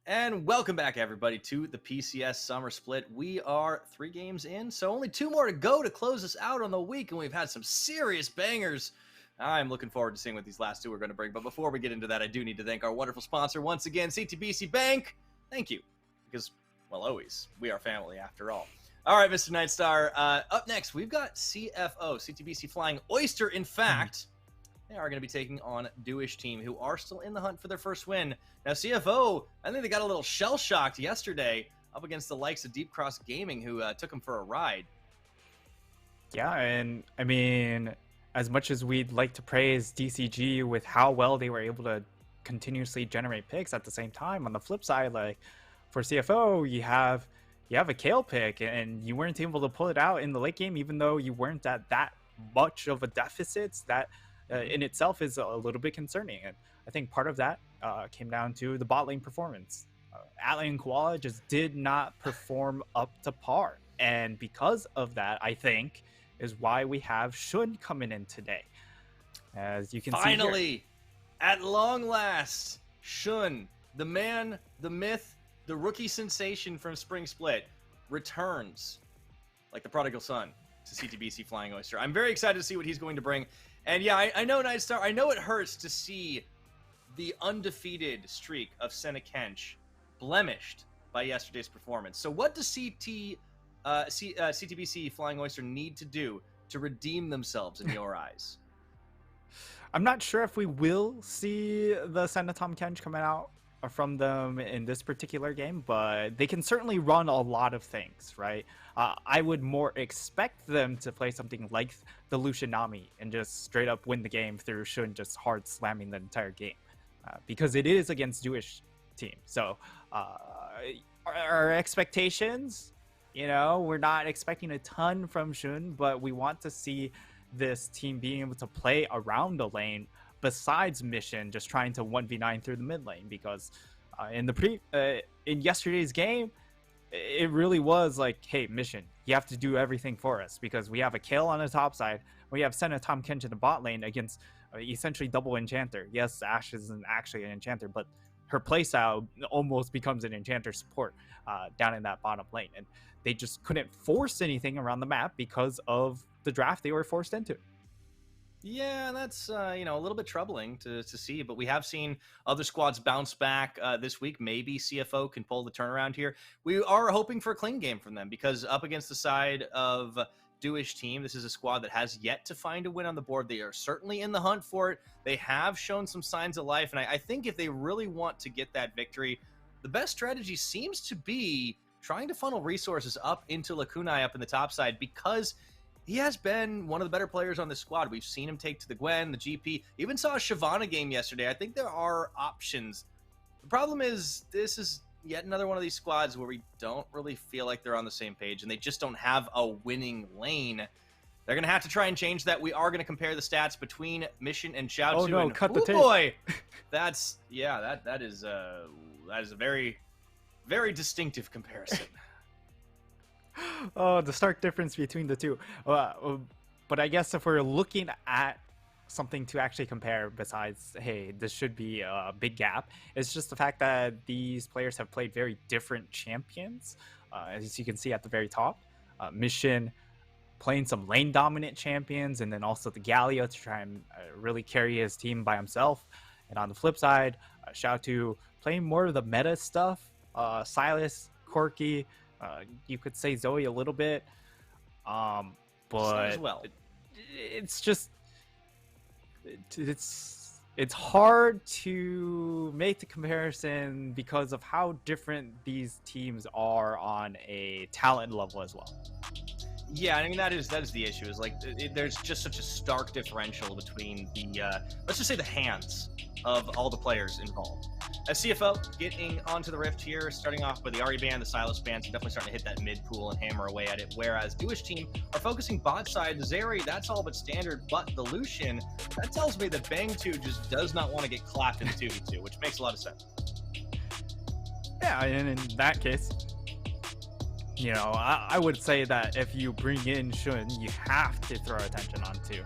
And welcome back, everybody, to the PCS Summer Split. We are 3 games in, so only 2 more to go to close us out on the week, and we've had some serious bangers. I'm looking forward to seeing what these last 2 are going to bring, but before we get into that, I do need to thank our wonderful sponsor once again, CTBC Bank. Thank you, because, well, always, we are family after all. All right, Mr. Nightstar, up next, we've got CFO, CTBC Flying Oyster. In fact, they are going to be taking on DWT team, who are still in the hunt for their first win. Now, CFO, I think they got a little shell-shocked yesterday up against the likes of Deep Cross Gaming, who took them for a ride. Yeah, and I mean, as much as we'd like to praise DCG with how well they were able to continuously generate picks at the same time, on the flip side, like for CFO, you have a Kale pick, and you weren't able to pull it out in the late game, even though you weren't at that much of a deficit. That in itself is a little bit concerning, and I think part of that came down to the bot lane performance. Atlee and Koala just did not perform up to par, and because of that, I think is why we have Shun coming in today. As you can Finally, see, at long last, Shun, the man, the myth, the rookie sensation from Spring Split, returns like the prodigal son to CTBC Flying Oyster. I'm very excited to see what he's going to bring. And yeah, I know, Nightstar, I know it hurts to see the undefeated streak of Senna Kench blemished by yesterday's performance. So what does CTBC Flying Oyster need to do to redeem themselves in your eyes? I'm not sure if we will see the Senna Tom Kench coming out from them in this particular game, but they can certainly run a lot of things, right? I would more expect them to play something like the Lucianami and just straight up win the game through Shun just hard slamming the entire game, because it is against DWT team. So our expectations, we're not expecting a ton from Shun, but we want to see this team being able to play around the lane besides Mission just trying to 1v9 through the mid lane, because in yesterday's game, it really was like, hey, Mission, you have to do everything for us, because we have a Kale on the top side, we have Senna Tom Kench in the bot lane against essentially double enchanter. Yes, Ashe isn't actually an enchanter, but her playstyle almost becomes an enchanter support down in that bottom lane, and they just couldn't force anything around the map because of the draft they were forced into. Yeah, that's a little bit troubling to see, but we have seen other squads bounce back this week. Maybe CFO can pull the turnaround here. We are hoping for a clean game from them, because up against the side of DWT team, this is a squad that has yet to find a win on the board. They are certainly in the hunt for it. They have shown some signs of life, and I think if they really want to get that victory, the best strategy seems to be trying to funnel resources up into Lakunai up in the top side, because he has been one of the better players on this squad. We've seen him take to the Gwen, the GP, even saw a Shyvana game yesterday. I think there are options. The problem is, this is yet another one of these squads where we don't really feel like they're on the same page, and they just don't have a winning lane. They're going to have to try and change that. We are going to compare the stats between Mission and Xiaotu. Oh no, and, cut the tape. Boy, that is a very, very distinctive comparison. Oh, the stark difference between the two. But I guess if we're looking at something to actually compare besides, hey, this should be a big gap, it's just the fact that these players have played very different champions. As you can see at the very top, Mission playing some lane dominant champions, and then also the Galio to try and really carry his team by himself. And on the flip side, Xiaotu playing more of the meta stuff, Silas, Corki, you could say Zoe a little bit, but as well. It's just it's hard to make the comparison because of how different these teams are on a talent level as well. Yeah, I mean, that is the issue. Is like there's just such a stark differential between the let's just say the hands of all the players involved. As CFO getting onto the Rift here, starting off with the Ari band, the Silas bands, definitely starting to hit that mid pool and hammer away at it. Whereas DWT team are focusing bot side. The Zeri, that's all but standard, but the Lucian, that tells me that Bang 2 just does not want to get clapped in 2v2, which makes a lot of sense. Yeah, and in that case, I would say that if you bring in Shun, you have to throw attention onto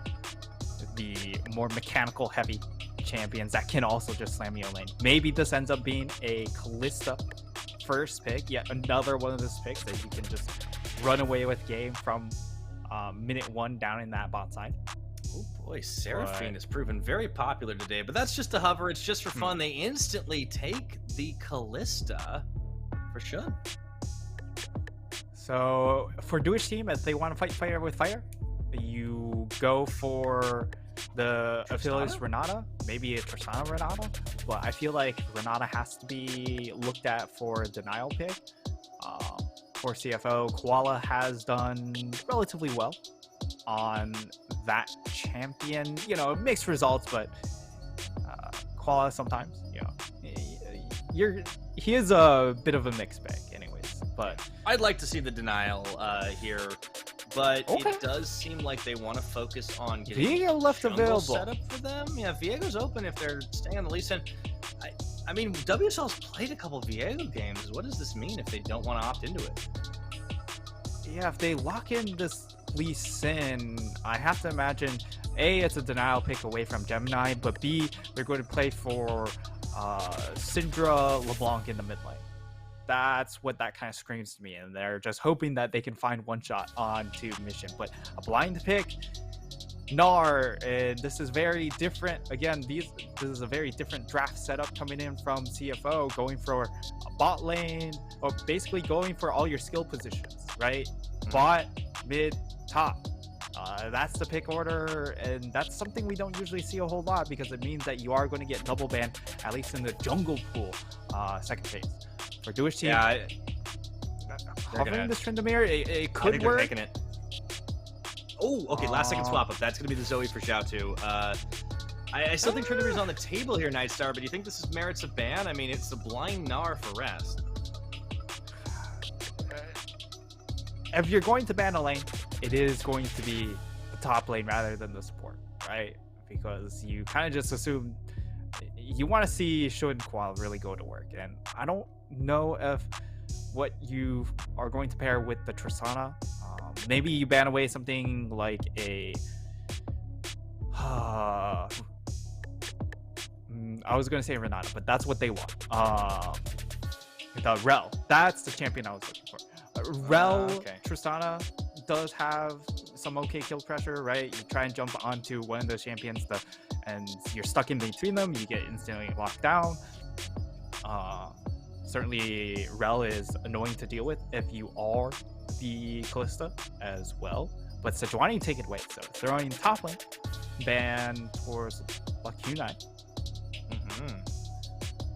the more mechanical heavy champions that can also just slam your lane. Maybe this ends up being a Kalista first pick, yet another one of those picks that you can just run away with game from minute 1 down in that bot side. Oh boy, Seraphine has proven very popular today, but that's just a hover. It's just for fun. They instantly take the Kalista for sure. So for DWT team, if they want to fight fire with fire, you go for the affiliates Renata, maybe a Tristana Renata, but I feel like Renata has to be looked at for a denial pick. For CFO, Koala has done relatively well on that champion. You know, mixed results, but Koala sometimes, you know, he is a bit of a mixed bag anyways. But I'd like to see the denial here, but it does seem like they want to focus on getting Viego left available set up for them. Yeah, Viego's open if they're staying on the Lee Sin. I mean, WSL's played a couple Viego games. What does this mean if they don't want to opt into it? Yeah, if they lock in this Lee Sin, I have to imagine A, it's a denial pick away from Gemini, but B, they're going to play for Syndra LeBlanc in the mid lane. That's what that kind of screams to me, and they're just hoping that they can find one shot onto mission. But a blind pick, Gnar, and this is very different. Again, this is a very different draft setup coming in from CFO, going for a bot lane, or basically going for all your skill positions, right? Bot, mid, top. That's the pick order, and that's something we don't usually see a whole lot because it means that you are going to get double ban, at least in the jungle pool second phase. For DWT team, yeah, hovering this Tryndamere, it could work. Taking it. Oh, okay, last second swap up. That's going to be the Zoe for Xiao. I still think Tryndamere's on the table here, Nightstar, but do you think this is merits a ban? I mean, it's the blind Gnar for rest. If you're going to ban a lane, it is going to be the top lane rather than the support, right? Because you kind of just assume you want to see Shun Qual really go to work, and I don't know if what you are going to pair with the Tristana. Maybe you ban away something like a I was going to say Renata, but that's what they want. The Rel, that's the champion I was looking for. Rel, Tristana does have some okay kill pressure, right? You try and jump onto one of those champions and you're stuck in between them, you get instantly locked down. Certainly Rel is annoying to deal with if you are the Kalista as well, but Sejuani take it away. So throwing top lane, ban towards Lacuna.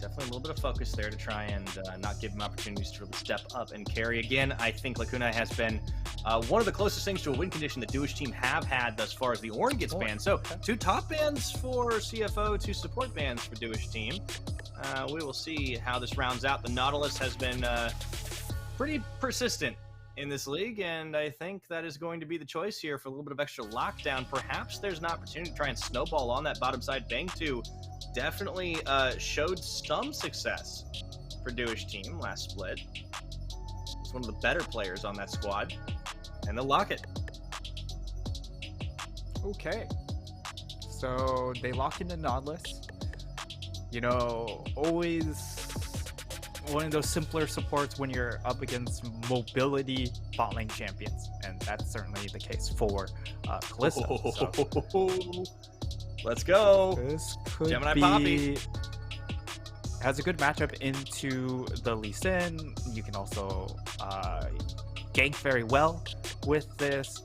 Definitely a little bit of focus there to try and not give him opportunities to really step up and carry. Again, I think Lacuna has been one of the closest things to a win condition the DWT team have had thus far as the Ornn gets banned. So 2 top bans for CFO, 2 support bans for DWT team. We will see how this rounds out. The Nautilus has been pretty persistent in this league, and I think that is going to be the choice here for a little bit of extra lockdown. Perhaps there's an opportunity to try and snowball on that bottom side. Bang 2 definitely showed some success for DWT team last split. He's one of the better players on that squad, and they'll lock it. Okay, so they lock in the Nautilus. You know, always one of those simpler supports when you're up against mobility bot lane champions, and that's certainly the case for Kalista. So. Let's go. This could Gemini Poppy has a good matchup into the Lee Sin. You can also gank very well with this.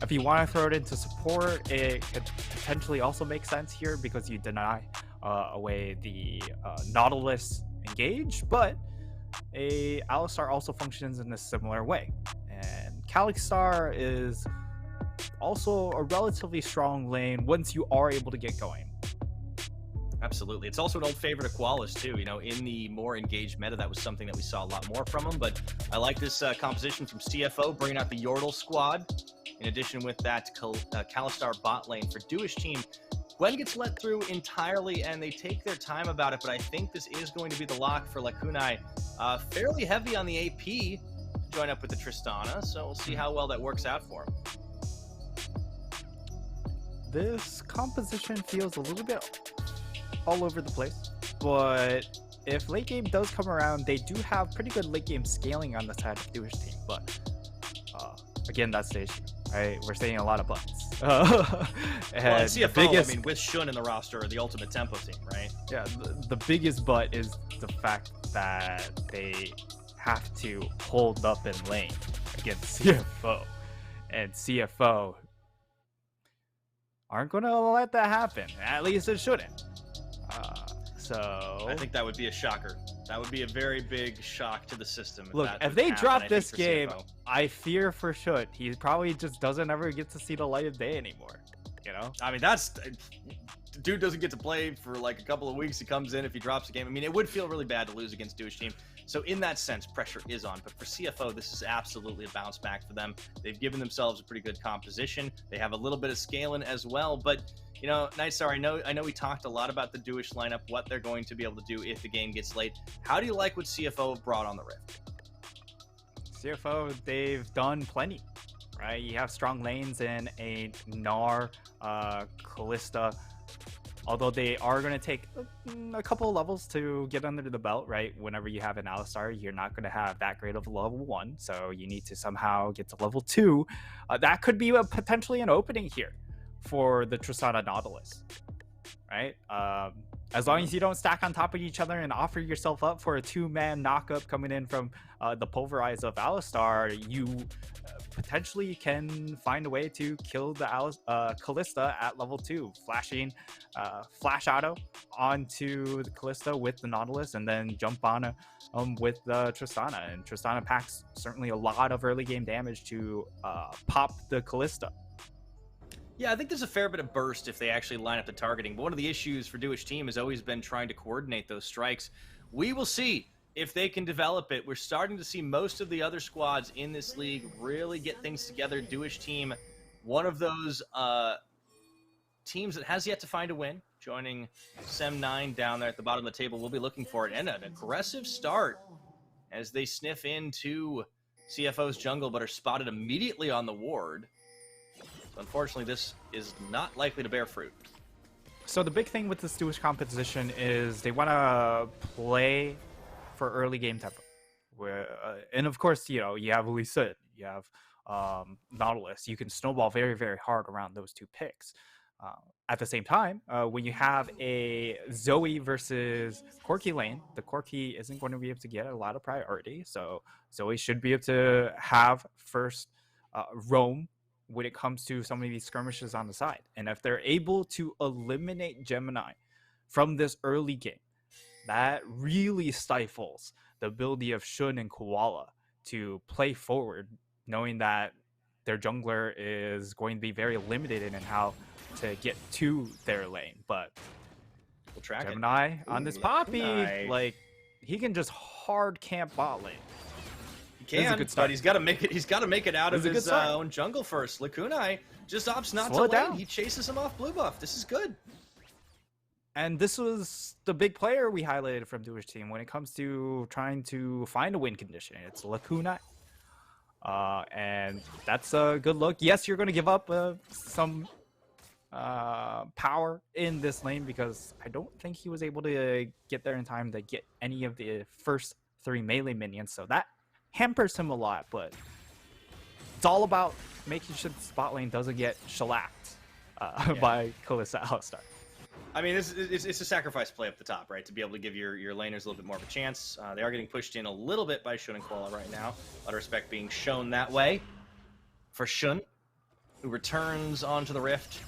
If you want to throw it into support, it could potentially also make sense here because you deny away the Nautilus engage, but a Alistar also functions in a similar way. And Kalixstar is also a relatively strong lane once you are able to get going. Absolutely. It's also an old favorite of Qualis too. You know, in the more engaged meta, that was something that we saw a lot more from him. But I like this composition from CFO, bringing out the Yordle squad. In addition with that Kalixstar bot lane for DWT team. Gwen gets let through entirely, and they take their time about it, but I think this is going to be the lock for Lacunai. Fairly heavy on the AP to join up with the Tristana, so we'll see how well that works out for him. This composition feels a little bit all over the place. But if late game does come around, they do have pretty good late game scaling on the side of Jewish team. But again, that's the issue, right? We're saying a lot of buts. Well, and The CFO, biggest, I mean, with Shun in the roster, are the ultimate tempo team, right? yeah, the biggest but is the fact that they have to hold up in lane against CFO, and CFO aren't going to let that happen. At least it shouldn't. So I think that would be a shocker. That would be a very big shock to the system. Look, that if would they happen, drop I think, this for game, CFO. I fear for Shun. He probably just doesn't ever get to see the light of day anymore. You know? I mean, dude doesn't get to play for like a couple of weeks. He comes in if he drops a game. I mean, it would feel really bad to lose against Jewish team. So in that sense, pressure is on. But for CFO, this is absolutely a bounce back for them. They've given themselves a pretty good composition. They have a little bit of scaling as well. But you know, Nightstar, I know we talked a lot about the Jewish lineup, what they're going to be able to do if the game gets late. How do you like what CFO have brought on the Rift? CFO, they've done plenty, right? You have strong lanes in a Gnar, Callista. Although they are going to take a couple of levels to get under the belt, right? Whenever you have an Alistar, you're not going to have that great of a level 1, so you need to somehow get to level 2. That could be potentially an opening here for the Tristana Nautilus, right? As long as you don't stack on top of each other and offer yourself up for a 2-man knockup coming in from the Pulverize of Alistar, you potentially can find a way to kill the Callista at level 2, flashing Flash Auto onto the Callista with the Nautilus, and then jump on with the Tristana. And Tristana packs certainly a lot of early game damage to pop the Callista. Yeah, I think there's a fair bit of burst if they actually line up the targeting. But one of the issues for Jewish team has always been trying to coordinate those strikes. We will see if they can develop it. We're starting to see most of the other squads in this league really get things together. Jewish team, one of those teams that has yet to find a win, joining Sem9 down there at the bottom of the table. We'll be looking for it. And an aggressive start as they sniff into CFO's jungle, but are spotted immediately on the ward. Unfortunately, this is not likely to bear fruit. So the big thing with this Jewish composition is they want to play for early game tempo. And of course, you know, you have Lisa, you have Nautilus. You can snowball very, very hard around those two picks. At the same time, when you have a Zoe versus Corki lane, the Corki isn't going to be able to get a lot of priority. So Zoe should be able to have first roam when it comes to some of these skirmishes on the side. And if they're able to eliminate Gemini from this early game, that really stifles the ability of Shun and Koala to play forward, knowing that their jungler is going to be very limited in how to get to their lane. But we'll track Gemini it. on this Poppy, like, he can just hard camp bot lane. He can, but he's got to make it. He's got to make it out of his own jungle first. Lakunai just opts not to lane. He chases him off blue buff. This is good. And this was the big player we highlighted from Jewish team when it comes to trying to find a win condition. It's Lakunai. And that's a good look. Yes, you're going to give up some power in this lane because I don't think he was able to get there in time to get any of the first 3 melee minions. So that hampers him a lot, but it's all about making sure the spot lane doesn't get shellacked by Callista Alistar. I mean, it's a sacrifice play up the top, right? To be able to give your laners a little bit more of a chance. They are getting pushed in a little bit by Shun and Koala right now. A lot of respect being shown that way for Shun, who returns onto the Rift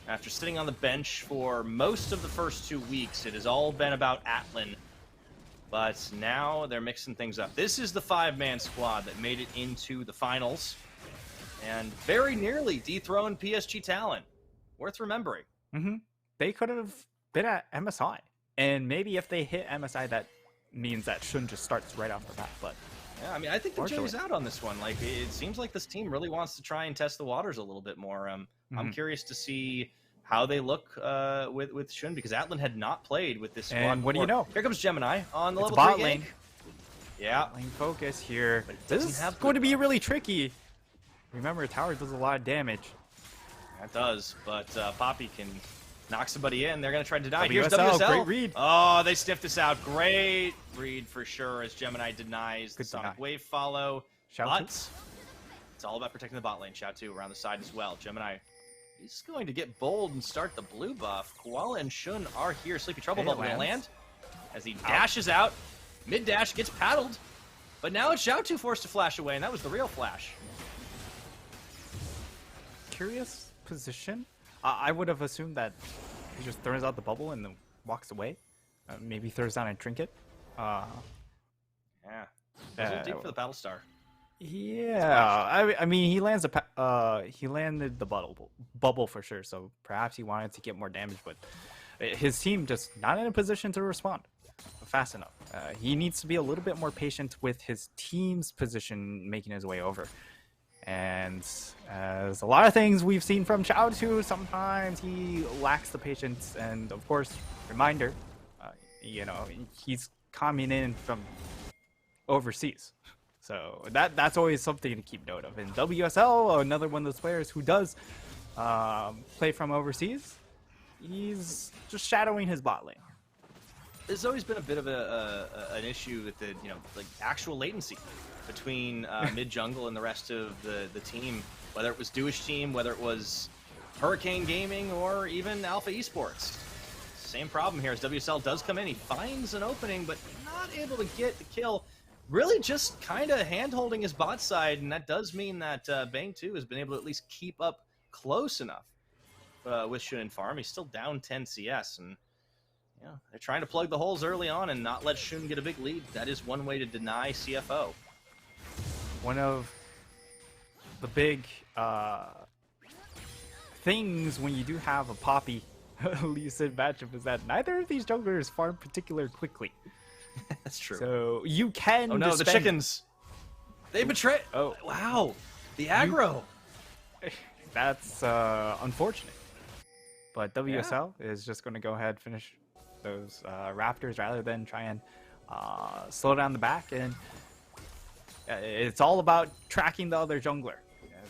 after sitting on the bench for most of the first 2 weeks. It has all been about Atlan. But now they're mixing things up. This is the 5-man squad that made it into the finals and very nearly dethroned PSG Talon. Worth remembering. Mm-hmm. They could have been at MSI. And maybe if they hit MSI, that means that Shun just starts right off the bat. But yeah, I mean, I think the jury's out on this one. Like, it seems like this team really wants to try and test the waters a little bit more. I'm curious to see how they look with Shun, because Atlan had not played with this squad And what do you know? Here comes Gemini on the level bot 3 lane. gank. Yeah. Lane focus here. This is have going to be really tricky. Remember, tower does a lot of damage. That does, but Poppy can Knocks somebody in. They're going to try to deny. Here's WSL, WSL. great read. Oh, they sniffed this out. Great read for sure as Gemini denies the Good Sonic deny. Wave follow. Shout But out. it's all about protecting the bot lane. Shout to around the side as well. Gemini, he's going to get bold and start the blue buff. Koala and Shun are here. Sleepy Trouble Bubble going to land as he dashes out. Mid dash gets paddled. But now it's Xiaotu forced to flash away, and that was the real flash. Curious position. I would have assumed that he just throws out the bubble and then walks away. Maybe throws down a trinket. Yeah. A little deep for the Battlestar. Yeah, I mean he landed the bubble for sure. So perhaps he wanted to get more damage, but his team just not in a position to respond fast enough. He needs to be a little bit more patient with his team's position making his way over. And as a lot of things we've seen from Xiaotu, sometimes he lacks the patience. And of course, reminder, you know, he's coming in from overseas. So that's always something to keep note of. And WSL, another one of those players who does play from overseas, he's just shadowing his bot lane. There's always been a bit of an issue with the, you know, like actual latency between mid jungle and the rest of the team, whether it was Dewish team, whether it was Hurricane Gaming, or even Alpha Esports. Same problem here as WSL does come in. He finds an opening, but not able to get the kill. Really just kind of hand-holding his bot side, and that does mean that Bang 2 has been able to at least keep up close enough with Shun and Farm. He's still down 10 CS, and yeah, they're trying to plug the holes early on and not let Shun get a big lead. That is one way to deny CFO. One of the big things when you do have a Poppy Lee Sin matchup is that neither of these junglers farm particularly quickly. That's true. So you can. Oh no, the chickens! They betray. Oh wow, the aggro. That's unfortunate. But WSL is just going to go ahead and finish those Raptors rather than try and slow down the back. And it's all about tracking the other jungler.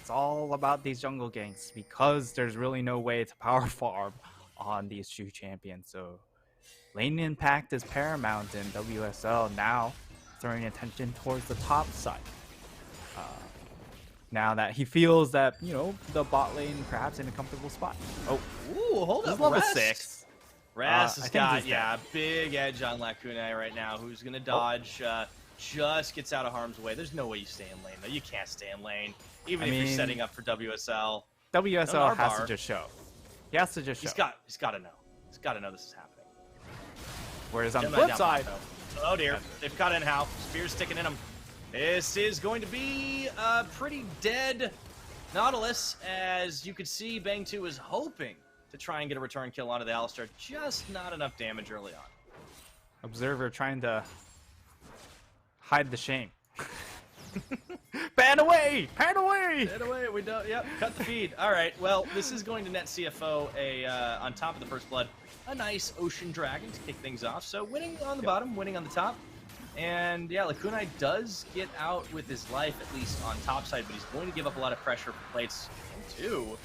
It's all about these jungle ganks because there's really no way to power farm on these two champions. So lane impact is paramount, and WSL now throwing attention towards the top side. Now that he feels that, you know, the bot lane perhaps in a comfortable spot. Oh, ooh, hold up, level Rest. 6. Raz has got, big edge on Lacuna right now, who's going to dodge, just gets out of harm's way. There's no way you stay in lane, though. You can't stay in lane, even if you're setting up for WSL. WSL has to just show. He has to just show. He's got to know. He's got to know this is happening. Whereas on the flip side... Oh, dear. They've got in how. Spear's sticking in him. This is going to be a pretty dead Nautilus, as you could see Bang 2 is hoping to try and get a return kill onto the Alistar. Just not enough damage early on. Observer trying to hide the shame. Ban away! Ban away! Ban away, we don't, yep, cut the feed. All right, well, this is going to net CFO on top of the first blood, a nice Ocean Dragon to kick things off. So winning on the bottom, winning on the top. And yeah, Lacuna does get out with his life, at least on top side, but he's going to give up a lot of pressure for plates. Two,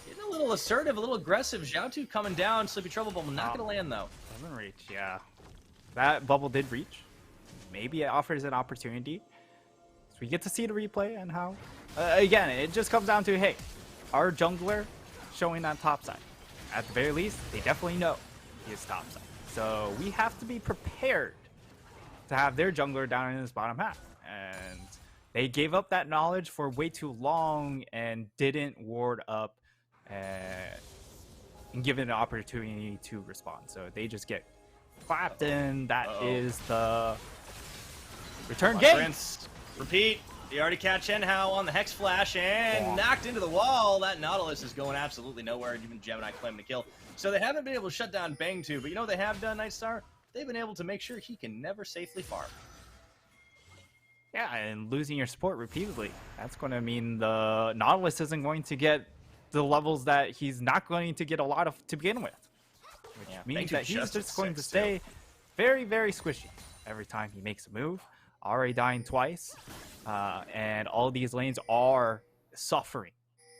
getting a little assertive, a little aggressive. Xiaotu coming down, Sleepy Trouble Bubble, not going to land though. Doesn't reach, yeah. That bubble did reach. Maybe it offers an opportunity. So we get to see the replay and how. Again, it just comes down to, hey, our jungler showing that top side. At the very least, they definitely know he is top side. So we have to be prepared to have their jungler down in his bottom half. And they gave up that knowledge for way too long and didn't ward up and give it an opportunity to respond. So they just get clapped in. That is the return game. Repeat. They already catch Enhow on the Hex Flash and knocked into the wall. That Nautilus is going absolutely nowhere. Even Gemini claiming the kill. So they haven't been able to shut down Bang 2, but you know what they have done, Nightstar? They've been able to make sure he can never safely farm. Yeah, and losing your support repeatedly. That's going to mean the Nautilus isn't going to get the levels that he's not going to get a lot of to begin with. Which means that he's just going to stay very, very squishy every time he makes a move. Already dying twice. And all these lanes are suffering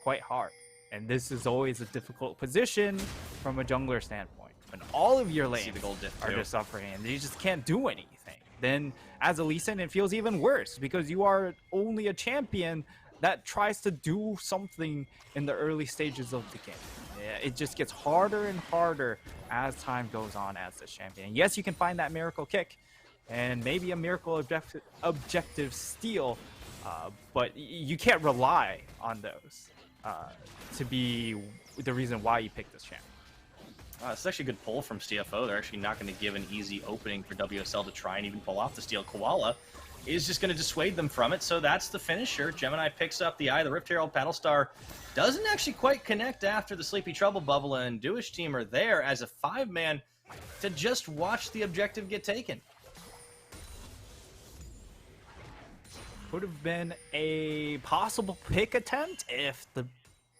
quite hard And this is always a difficult position from a jungler standpoint. When all of your lanes are just suffering and you just can't do anything. Then as a Lee Sin, it feels even worse because you are only a champion that tries to do something in the early stages of the game. Yeah, it just gets harder and harder as time goes on as the champion. Yes, you can find that miracle kick and maybe a miracle objective steal, but you can't rely on those to be the reason why you picked this champion. It's actually a good pull from CFO. They're actually not going to give an easy opening for WSL to try and even pull off the steal. Koala is just going to dissuade them from it, so that's the finisher. Gemini picks up the eye. The Rift Herald Battlestar doesn't actually quite connect after the Sleepy Trouble bubble, and Duish team are there as a 5-man to just watch the objective get taken. Would have been a possible pick attempt if the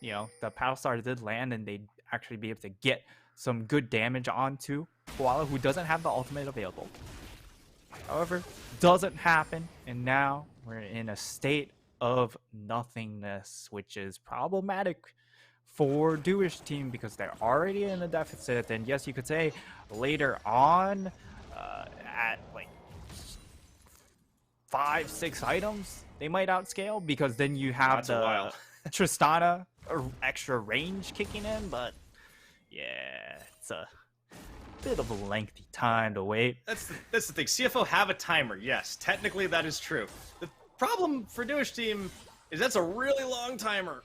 Battlestar did land and they'd actually be able to get some good damage onto Koala, who doesn't have the ultimate available. However, doesn't happen, and now we're in a state of nothingness, which is problematic for Duish team because they're already in a deficit. And yes, you could say later on at like 5-6 items they might outscale because then you have the Tristana extra range kicking in, but yeah, it's a bit of a lengthy time to wait. That's the thing. CFO have a timer. Yes, technically that is true. The problem for Duish team is that's a really long timer.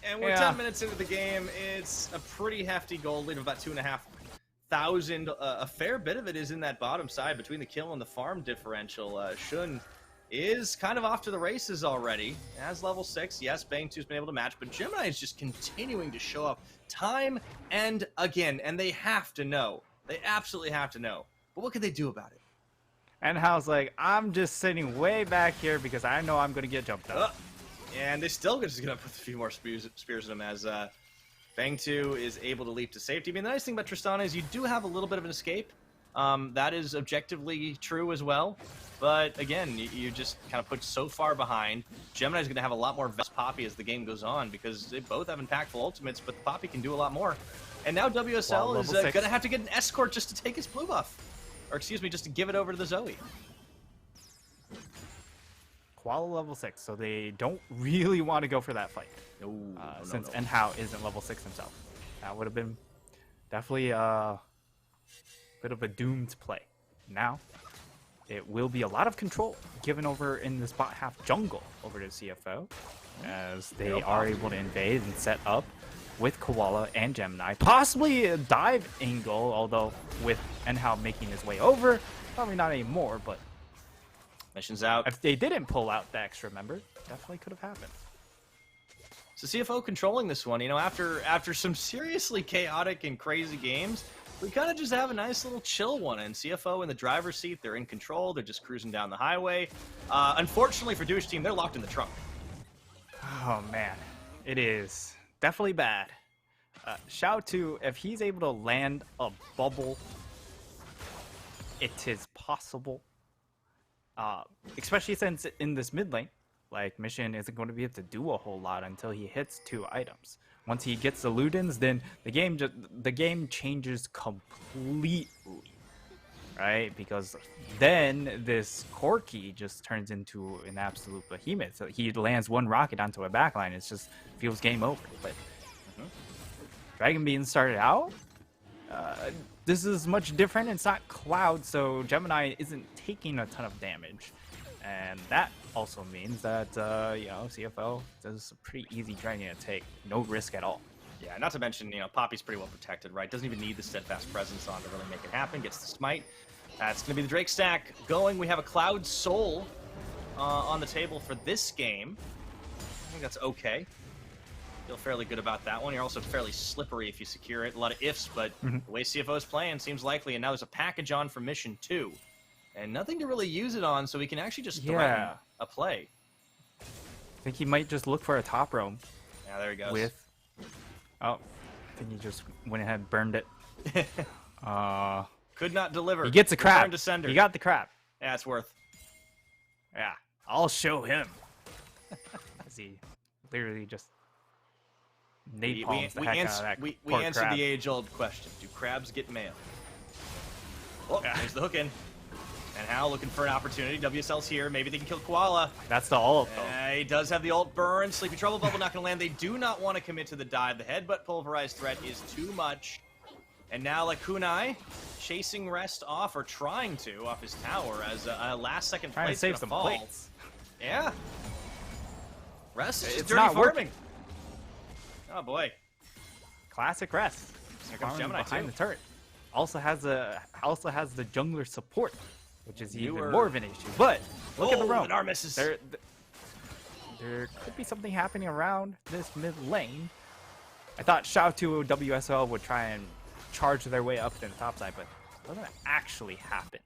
And we're 10 minutes into the game. It's a pretty hefty gold lead of about 2,500. A fair bit of it is in that bottom side between the kill and the farm differential. Shun is kind of off to the races already. As level 6, yes, Bang 2's been able to match, but Gemini is just continuing to show up time and again, and they have to know. They absolutely have to know. But what can they do about it? And Hal's like, I'm just sitting way back here because I know I'm going to get jumped up. And they still just going to put a few more spears in them as Bang 2 is able to leap to safety. I mean, the nice thing about Tristana is you do have a little bit of an escape. That is objectively true as well. But again, you just kind of put so far behind. Gemini's going to have a lot more Vest Poppy as the game goes on because they both have impactful ultimates, but the Poppy can do a lot more. And now WSL is going to have to get an escort just to take his blue buff. Or excuse me, just to give it over to the Zoe. Koala level 6, so they don't really want to go for that fight. Since Enhao isn't level 6 himself. That would have been definitely a bit of a doomed play. Now, it will be a lot of control given over in this bot half jungle over to CFO, as they are able to invade and set up with Koala and Gemini. Possibly a dive angle, although with Enhao making his way over, probably not anymore, but mission's out. If they didn't pull out the extra member, definitely could have happened. So CFO controlling this one, you know, after some seriously chaotic and crazy games, we kind of just have a nice little chill one. And CFO in the driver's seat, they're in control. They're just cruising down the highway. Unfortunately for Duish team, they're locked in the trunk. Oh, man. It is definitely bad. Shout to, if he's able to land a bubble, it is possible. Especially since in this mid lane, like, Mission isn't going to be able to do a whole lot until he hits 2 items. Once he gets the Ludens, then the game changes completely, right? Because then this Corki just turns into an absolute behemoth. So he lands one rocket onto a backline, it just feels game over. But Dragon Bean started out. This is much different. It's not Cloud, so Gemini isn't taking a ton of damage. And that also means that, you know, CFO does a pretty easy dragon to take. No risk at all. Yeah, not to mention, you know, Poppy's pretty well protected, right? Doesn't even need the Steadfast Presence on to really make it happen. Gets the Smite. That's going to be the Drake stack going. We have a Cloud Soul on the table for this game. I think that's okay. Feel fairly good about that one. You're also fairly slippery if you secure it. A lot of ifs, but the way CFO is playing seems likely. And now there's a package on for Mission 2. And nothing to really use it on, so we can actually just threaten a play. I think he might just look for a top roam. Yeah, there he goes. With... Oh, I think he just went ahead and burned it. Could not deliver. He gets a crab. He got the crab. Yeah, it's worth. Yeah, I'll show him. As he literally just napalms the heck out of that we poor answered crab. the age-old question: do crabs get mail? Oh, there's the hook in. And Hal looking for an opportunity. WSL's here. Maybe they can kill Koala. That's the ult, though. He does have the ult burn. Sleepy Trouble Bubble not going to land. They do not want to commit to the dive. The headbutt pulverized threat is too much. And now, like Kunai, chasing Rest off, or trying to, off his tower as a last-second Trying plate to save some fall. plates. Yeah. Rest is just It's dirty not farming. working. Oh, boy. Classic Rest. Here comes Farming Gemini, behind too. the turret. Also has the jungler support, which is even Newer. more of an issue. But look at the roam. Nar misses. There could be something happening around this mid lane. I thought Shao 2 WSL would try and charge their way up to the top side, but it doesn't actually happen.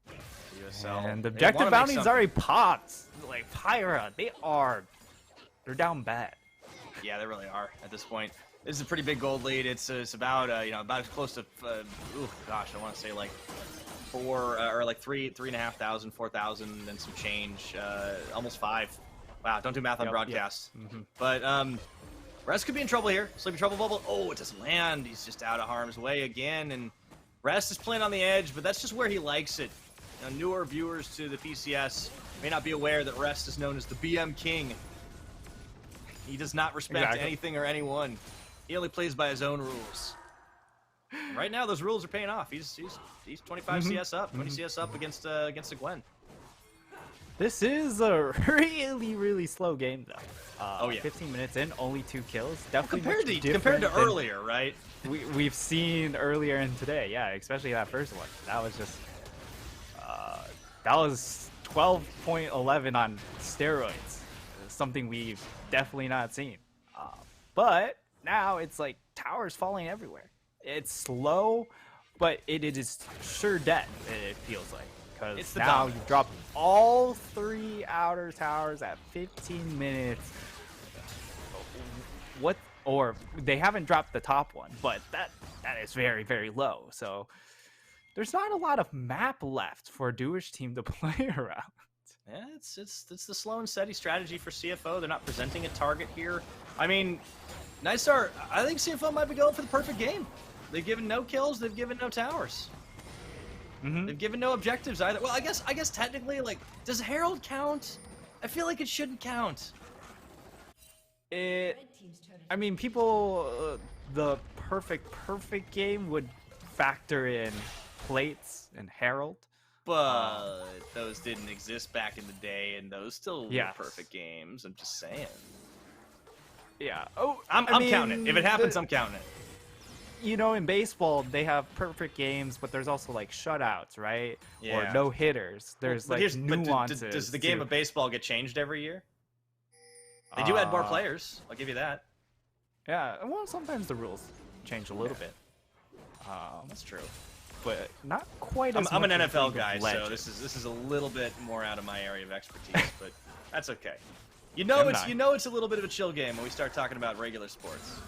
WSL, And the they objective wanna make bounties something. already popped. Like Pyra, they're down bad. Yeah, they really are at this point. This is a pretty big gold lead. It's about about as close to I want to say like 3,500, 4,000 and some change, almost 5. Wow, don't do math on broadcast. Yep. But Rest could be in trouble here. Sleepy Trouble Bubble. Oh, it doesn't land. He's just out of harm's way again, and Rest is playing on the edge, but that's just where he likes it. Now, newer viewers to the PCS may not be aware that Rest is known as the BM King. He does not respect anything or anyone. He only plays by his own rules. Right now, those rules are paying off. He's 25 CS up, 20 CS up against a Gwen. This is a really slow game, though. 15 minutes in, only 2 kills. Definitely compared to earlier, right? We've seen earlier in today, yeah, especially that first one. That was just that was 12.11 on steroids. Something we've definitely not seen. But now it's like towers falling everywhere. It's slow, but it is sure death, it feels like. Because now you drop all 3 outer towers at 15 minutes. What? Or they haven't dropped the top one, but that is very low. So there's not a lot of map left for a Dewish team to play around. Yeah, it's the slow and steady strategy for CFO. They're not presenting a target here. I mean, Nightstar, I think CFO might be going for the perfect game. They've given no kills. They've given no towers. They've given no objectives either. Well, I guess technically, like, does Herald count? I feel like it shouldn't count. I mean, people, the perfect game would factor in plates and Herald. But those didn't exist back in the day, and those still were perfect games. I'm just saying. Yeah. Oh, I'm counting it. If it happens, I'm counting it. You know, in baseball, they have perfect games, but there's also like shutouts, right? Yeah. Or no hitters. There's nuances. Does the game of baseball get changed every year? They do add more players. I'll give you that. Yeah. Well, sometimes the rules change a little bit. That's true. But not quite as I'm an much NFL guy, so this is a little bit more out of my area of expertise, but that's okay. You know it's a little bit of a chill game when we start talking about regular sports.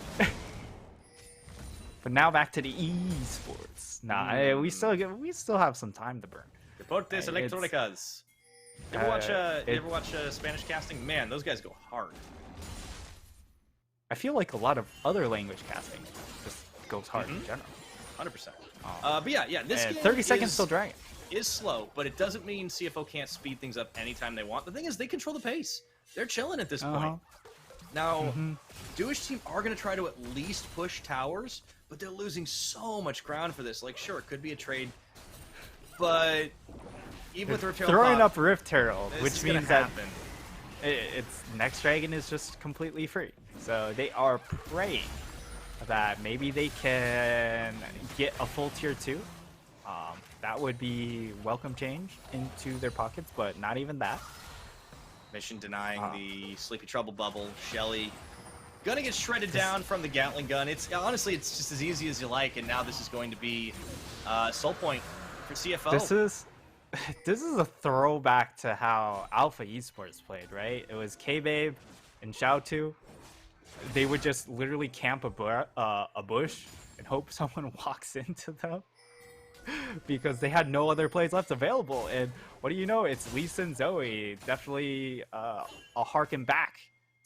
But now back to the esports. Nah, we still have some time to burn. Deportes Electrónicas. You ever watch Spanish casting? Man, those guys go hard. I feel like a lot of other language casting just goes hard in general. 100%. But yeah, this game 30 seconds still dragging. Is slow, but it doesn't mean CFO can't speed things up anytime they want. The thing is, they control the pace. They're chilling at this point. Now, Dewish team are going to try to at least push towers, but they're losing so much ground for this. Like, sure, it could be a trade, but even with Rift Herald throwing up Rift Herald, which means that happen. Its next dragon is just completely free. So they are praying that maybe they can get a full tier 2. That would be welcome change into their pockets, but not even that. Mission denying the Sleepy Trouble Bubble. Shelly gonna get shredded down from the Gatling gun. It's honestly, it's just as easy as you like, and now this is going to be Soul Point for CFO. This is a throwback to how Alpha Esports played, right? It was K-Babe and Shao 2. They would just literally camp a bush and hope someone walks into them because they had no other plays left available. And what do you know? It's Lisa and Zoe. Definitely a harken back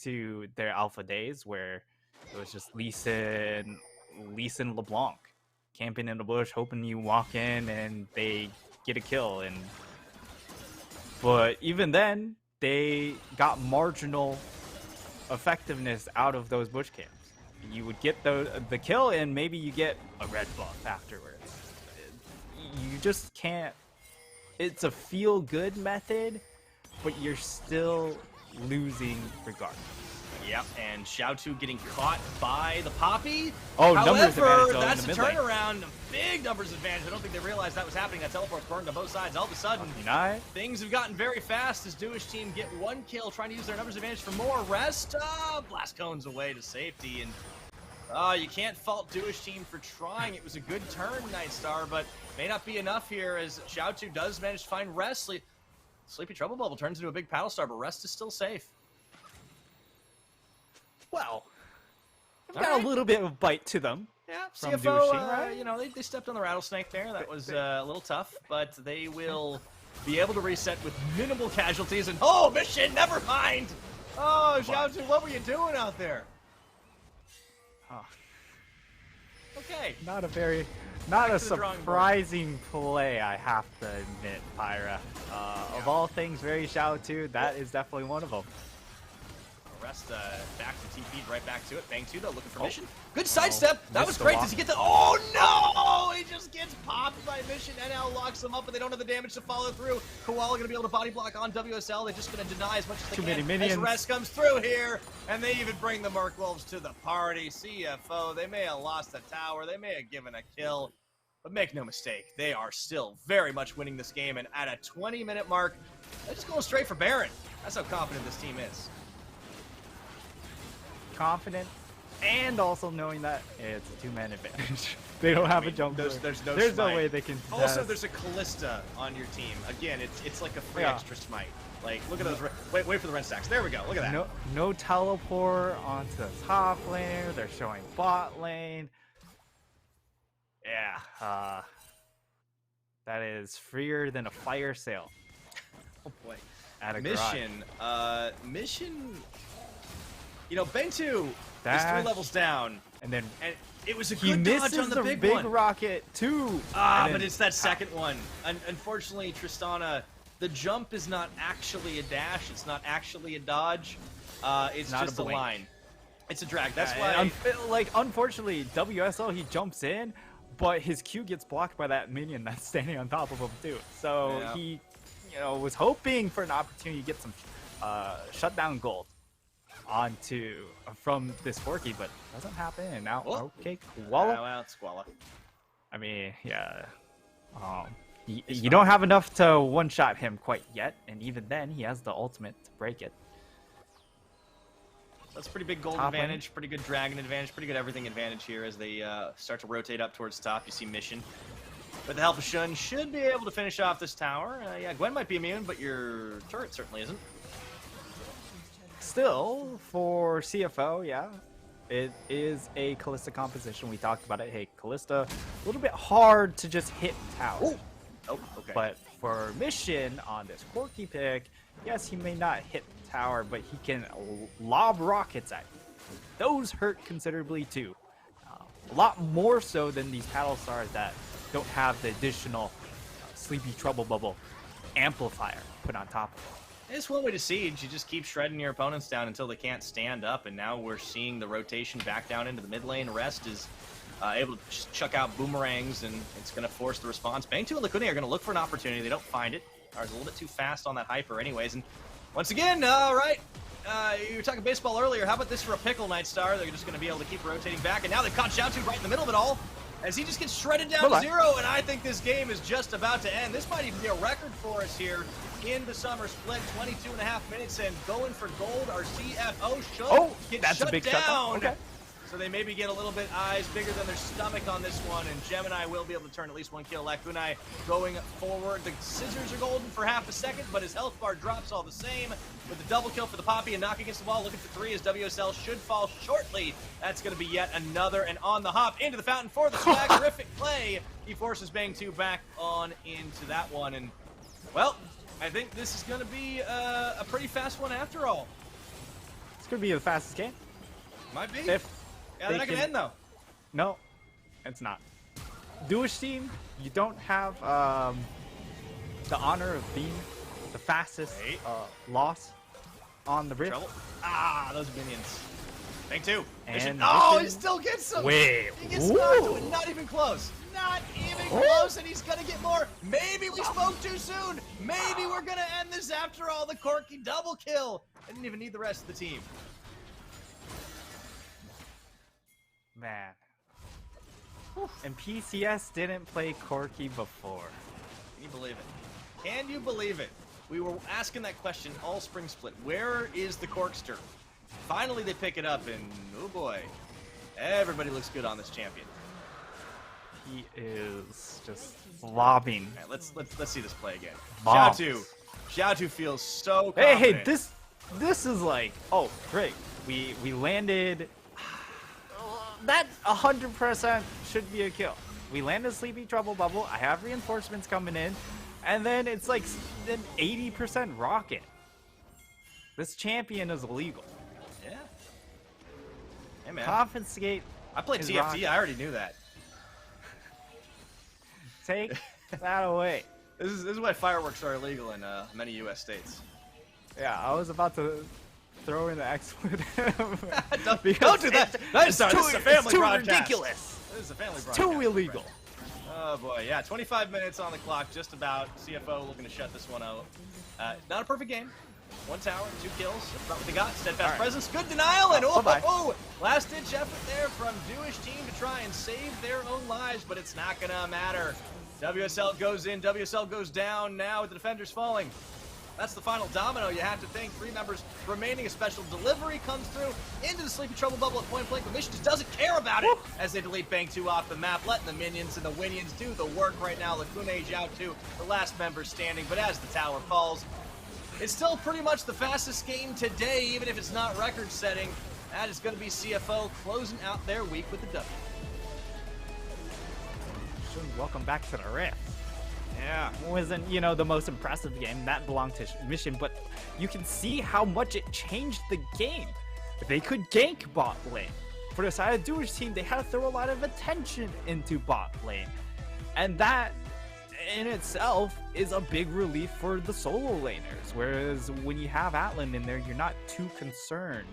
to their alpha days where it was just Lee Sin LeBlanc camping in the bush, hoping you walk in and they get a kill. But even then, they got marginal effectiveness out of those bush camps. You would get the kill, and maybe you get a red buff afterwards. You just can't. It's a feel-good method, but you're still losing regardless. Yep, and Xiaotu getting caught by the Poppy. Oh, numbers However, advantage that's in a the mid lane. turnaround, big numbers advantage. I don't think they realized that was happening. That teleport's burned on both sides. All of a sudden, things have gotten very fast as DWT team get one kill, trying to use their numbers advantage for more. Rest, blast cones away to safety, and you can't fault DWT team for trying. It was a good turn, Nightstar, but may not be enough here as Xiaotu does manage to find Rest. Sleepy Trouble Bubble turns into a big paddle star, but Rest is still safe. Well, they've got a little bit of bite to them. Yeah, from CFO, DWT, right? you know, they stepped on the rattlesnake there. That was a little tough, but they will be able to reset with minimal casualties. And oh, Mission, never mind. Oh, Xiaozu, what were you doing out there? Huh. Okay. Not a surprising play, I have to admit, Pyra. Of all things, very Xiaotu, that is definitely one of them. Rest back to TP, right back to it. Bang 2 though, looking for Mission. Good sidestep. That was missed the great. walk. Does he get the? Oh no! He just gets popped by Mission. NL locks him up, but they don't have the damage to follow through. Koala gonna be able to body block on WSL. They're just gonna deny as much as they Too can. many minions. As Rest comes through here, and they even bring the Merc Wolves to the party. CFO. They may have lost the tower. They may have given a kill. But make no mistake, they are still very much winning this game, and at a 20-minute mark, they're just going straight for Baron. That's how confident this team is. Confident, and also knowing that it's a two-man advantage. They don't have a jump. There's no way they can. Also, there's a Callista on your team. Again, it's like a free extra smite. Like, look at those. Wait for the rend stacks. There we go. Look at that. No teleport onto the top lane. They're showing bot lane. Yeah, that is freer than a fire sale. Oh boy. At a Mission. Mission. You know, Bentu is 3 levels down, and it was a he good dodge misses on the big one. rocket too. But it's that second one. Unfortunately, Tristana, the jump is not actually a dash. It's not actually a dodge. It's not just a a blink. line. It's a drag. That's why. Unfortunately, WSL, he jumps in, but his Q gets blocked by that minion that's standing on top of him too. So he, was hoping for an opportunity to get some shutdown gold from this Forky, but doesn't happen. And now, okay, Koala. Well, it's Koala. I mean, yeah. You don't have enough to one-shot him quite yet, and even then, he has the ultimate to break it. That's a pretty big gold advantage, pretty good dragon advantage, pretty good everything advantage here as they start to rotate up towards the top. You see Mission. With the help of Shun, should be able to finish off this tower. Yeah, Gwen might be immune, but your turret certainly isn't. Still, for CFO, yeah, it is a Callista composition. We talked about it. Hey, Callista, a little bit hard to just hit tower. Oh, okay. But for Mission on this Quirky pick, yes, he may not hit tower, but he can lob rockets at you. Those hurt considerably too. A lot more so than these paddle stars that don't have the additional Sleepy Trouble Bubble amplifier put on top of it. It's one way to siege. You just keep shredding your opponents down until they can't stand up, and now we're seeing the rotation back down into the mid lane. Rest is able to just chuck out boomerangs, and it's going to force the response. Bang2 and Lacuna are going to look for an opportunity. They don't find it. Are a little bit too fast on that hyper anyways, and once again, all right, you were talking baseball earlier. How about this for a pickle, Nightstar? They're just going to be able to keep rotating back, and now they've caught Xiaotu right in the middle of it all, as he just gets shredded down to 0, and I think this game is just about to end. This might even be a record for us here in the summer split. 22.5 minutes, and going for gold. Our CFO should get shut down. Shutdown. Okay. So they maybe get a little bit eyes bigger than their stomach on this one, and Gemini will be able to turn at least one kill. Lakunai going forward. The scissors are golden for half a second, but his health bar drops all the same. With the double kill for the Poppy and knock against the wall, looking for 3 as WSL should fall shortly. That's going to be yet another, and on the hop into the fountain for the swag. Terrific play. He forces Bang2 back on into that one, and well, I think this is going to be a pretty fast one after all. could be the fastest game. Might be. If Yeah, they're not gonna end though. No, it's not. Duish team, you don't have the honor of being the fastest loss on the rift. Trouble. Ah, those minions. Thing two. And oh, he Mission- still gets some. Wait, He gets knocked to it. Not even close. Not even close, and he's gonna get more. Maybe we spoke too soon. Maybe we're gonna end this after all. The Corky double kill. I didn't even need the rest of the team. Man. And PCS didn't play Corky before. Can you believe it? Can you believe it? We were asking that question all spring split. Where is the Corkster? Finally, they pick it up, and oh boy, everybody looks good on this champion. He is just lobbing. All right, let's see this play again. Bombs. Xiaotu feels so Hey, confident. this is like, oh, great. We landed. That 100% should be a kill. We landed Sleepy Trouble Bubble. I have reinforcements coming in, and then it's like an 80% rocket. This champion is illegal. Yeah. Hey man, Confiscate. I played his TFT. rocket. I already knew that. Take that away. This is why fireworks are illegal in many U.S. states. Yeah, I was about to throw in the expletive. don't Because do that. It's Sorry, this is a family it's too broadcast. ridiculous. This is a family It's broadcast. too illegal. Oh boy, yeah, 25 minutes on the clock, just about. CFO looking to shut this one out. Not a perfect game. 1 tower, 2 kills. That's not what they got. Steadfast presence, good denial, and bye-bye. last-ditch effort there from Duish team to try and save their own lives, but it's not gonna matter. WSL goes in, WSL goes down now with the defenders falling. That's the final domino, you have to think. 3 members remaining. A special delivery comes through into the Sleepy Trouble bubble at point blank. The mission just doesn't care about it as they delete Bang 2 off the map, letting the minions and the Winions do the work right now. Lacuna out to the last member standing, but as the tower falls, it's still pretty much the fastest game today, even if it's not record-setting. That is going to be CFO closing out their week with the W. Welcome back to the Rift. Yeah. Wasn't, you know, the most impressive game. That belonged to Mission, but you can see how much it changed the game. They could gank bot lane. For the side of Duish team, they had to throw a lot of attention into bot lane. And that, in itself, is a big relief for the solo laners. Whereas when you have Atlan in there, you're not too concerned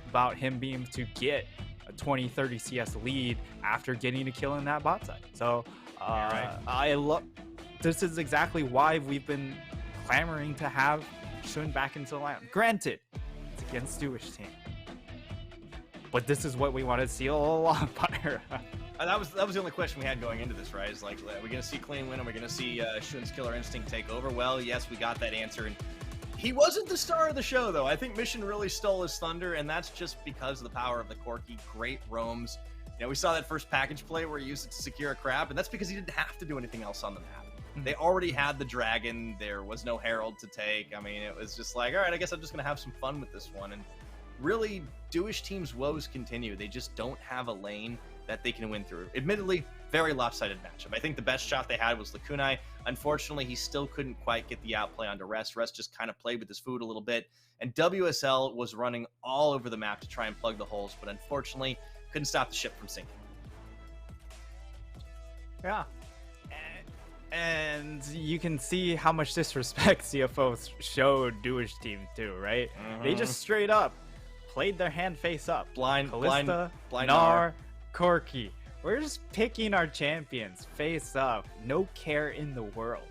about him being able to get a 20-30 CS lead after getting a kill in that bot side. So, I love... This is exactly why we've been clamoring to have Shun back into the lineup. Granted, it's against Duish team, but this is what we wanted to see all along, Pyra. That was the only question we had going into this, right? Is like, are we going to see clean win? Are we going to see Shun's killer instinct take over? Well, yes, we got that answer, and he wasn't the star of the show, though. I think Mission really stole his thunder, and that's just because of the power of the Corky. Great roams. You know, we saw that first package play where he used it to secure a crab, and that's because he didn't have to do anything else on the map. They already had the dragon. There was no herald to take. I mean, it was just like, all right, I guess I'm just going to have some fun with this one. And really, Duish team's woes continue. They just don't have a lane that they can win through. Admittedly, very lopsided matchup. I think the best shot they had was Lacuna. Unfortunately, he still couldn't quite get the outplay onto Rest. Rest just kind of played with his food a little bit. And WSL was running all over the map to try and plug the holes, but unfortunately, couldn't stop the ship from sinking. Yeah. And you can see how much disrespect CFO showed Duish team too, right? They just straight up played their hand face up. Blind Kalista, Gnar, Corky. We're just picking our champions face up. No care in the world.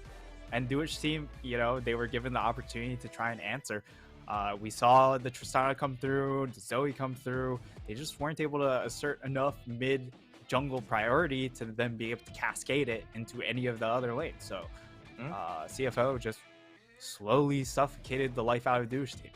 And Duish team, you know, they were given the opportunity to try and answer. We saw the Tristana come through, the Zoe come through. They just weren't able to assert enough mid jungle priority to then be able to cascade it into any of the other lanes. So CFO just slowly suffocated the life out of Duish team.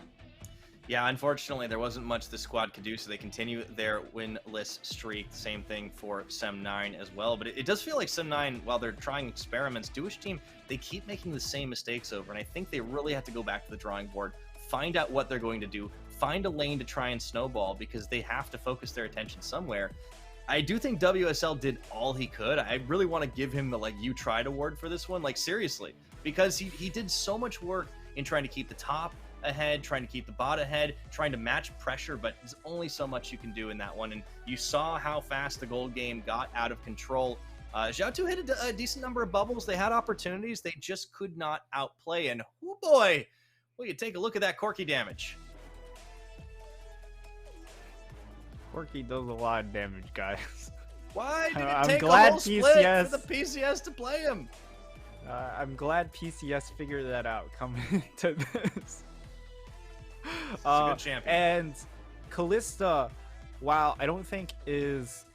Yeah, unfortunately, there wasn't much this squad could do, so they continue their winless streak. Same thing for Sem9 as well. But it does feel like Sem9, while they're trying experiments, Duish team, they keep making the same mistakes over. And I think they really have to go back to the drawing board, find out what they're going to do, find a lane to try and snowball, because they have to focus their attention somewhere. I do think WSL did all he could. I really want to give him the, like, you tried award for this one. Like, seriously. Because he did so much work in trying to keep the top ahead, trying to keep the bot ahead, trying to match pressure, but there's only so much you can do in that one. And you saw how fast the gold game got out of control. Zhao2 hit a decent number of bubbles. They had opportunities. They just could not outplay. And, oh boy, well, you take a look at that Corki damage. Corki does a lot of damage, guys. Why did it I'm take glad a whole split PCS for the PCS to play him? I'm glad PCS figured that out coming into this. It's a good champion. And Kalista, while I don't think is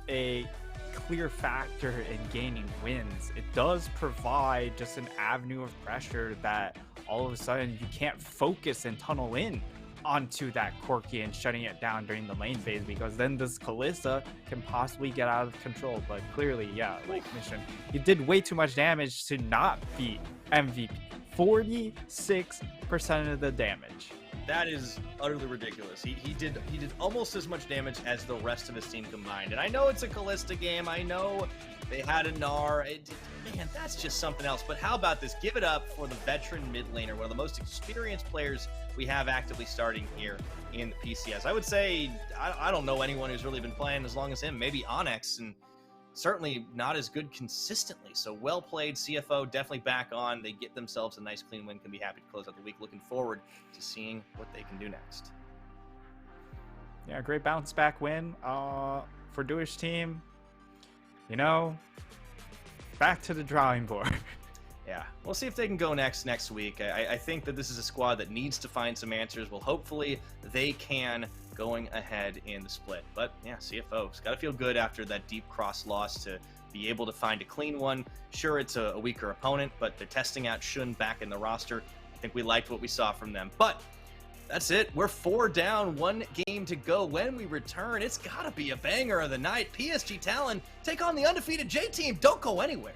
a clear factor in gaining wins, it does provide just an avenue of pressure that all of a sudden you can't focus and tunnel in onto that Corki and shutting it down during the lane phase, because then this Kalista can possibly get out of control. But clearly, yeah, like Mission, he did way too much damage to not beat MVP. 46% of the damage. That is utterly ridiculous. He did almost as much damage as the rest of his team combined. And I know it's a Kalista game. I know they had a Gnar. Man, that's just something else. But how about this? Give it up for the veteran mid laner, one of the most experienced players we have actively starting here in the PCS. I would say I don't know anyone who's really been playing as long as him. Maybe Onyx, and certainly not as good consistently. So well played, CFO, definitely back on. They get themselves a nice clean win. Can be happy to close out the week. Looking forward to seeing what they can do next. Yeah, great bounce back win for Duish team. You know, back to the drawing board. Yeah, we'll see if they can go next week. I think that this is a squad that needs to find some answers. Well, hopefully they can going ahead in the split. But yeah, CFO's got to feel good after that deep cross loss to be able to find a clean one. Sure, it's a weaker opponent, but they're testing out Shun back in the roster. I think we liked what we saw from them. But that's it. We're 4 down, 1 game to go. When we return, it's got to be a banger of the night. PSG Talon take on the undefeated J team. Don't go anywhere.